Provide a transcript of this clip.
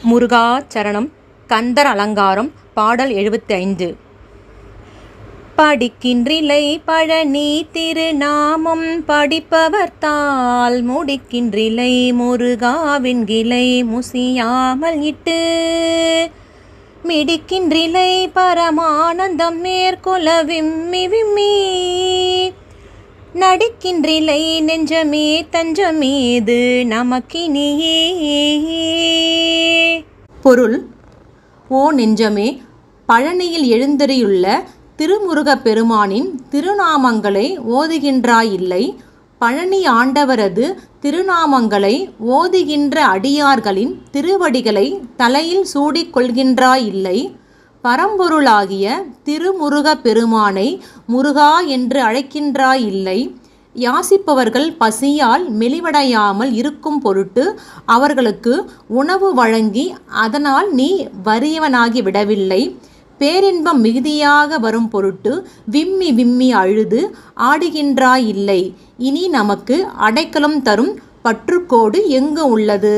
முருகா சரணம். கந்தர் அலங்காரம். பாடல் 75. படிக்கின்றிலை பழனி திருநாமம் படிப்பவர்தால் முடிக்கின்றிலை முருகாவின் கிளை முசியாமல் இட்டு மிடிக்கின்றிலை பரமானந்தம் மேற்கொள்ள விம்மி விம்மி நடிக்கின்றிலை நெஞ்சமே தஞ்சமேது நமக்கினியே. பொருள்: ஓ நெஞ்சமே, பழனியில் எழுந்தருளியுள்ள திருமுருகப் பெருமானின் திருநாமங்களை ஓதுகின்றாயில்லை. பழனி ஆண்டவரது திருநாமங்களை ஓதுகின்ற அடியார்களின் திருவடிகளை தலையில் சூடிக் கொள்கின்றாயில்லை. பரம்பொருளாகிய திருமுருகப் பெருமானை முருகா என்று அழைக்கின்றாயில்லை. யாசிப்பவர்கள் பசியால் மெலிவடையாமல் இருக்கும் பொருட்டு அவர்களுக்கு உணவு வழங்கி அதனால் நீ வறியவனாகி விடவில்லை. பேரின்பம் மிகுதியாக வரும் பொருட்டு விம்மி விம்மி அழுது ஆடுகின்றாயில்லை. இனி நமக்கு அடைக்கலம் தரும் பற்றுக்கோடு எங்கு உள்ளது?